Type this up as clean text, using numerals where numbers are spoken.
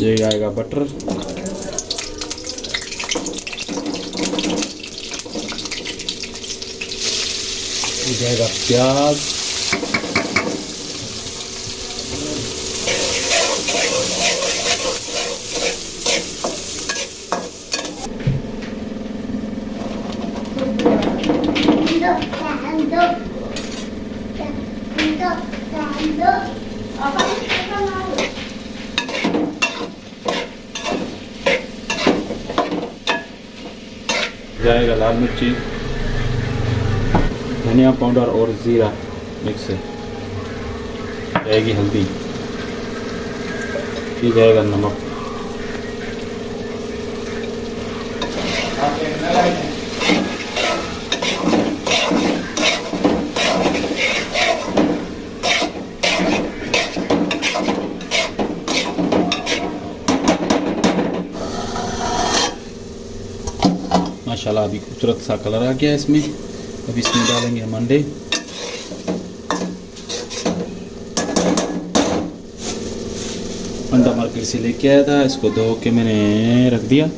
ये आएगा बटर, ये जाएगा प्याज, जाएगा लाल मिर्ची, धनिया पाउडर और ज़ीरा मिक्स है, जाएगी हल्दी, ये जाएगा नमक, माशाल्लाह अभी खूबसूरत सा कलर आ गया इसमें। अब इसमें डालेंगे हम अंडे, अंडा मार्केट से लेके आया था, इसको धो के मैंने रख दिया।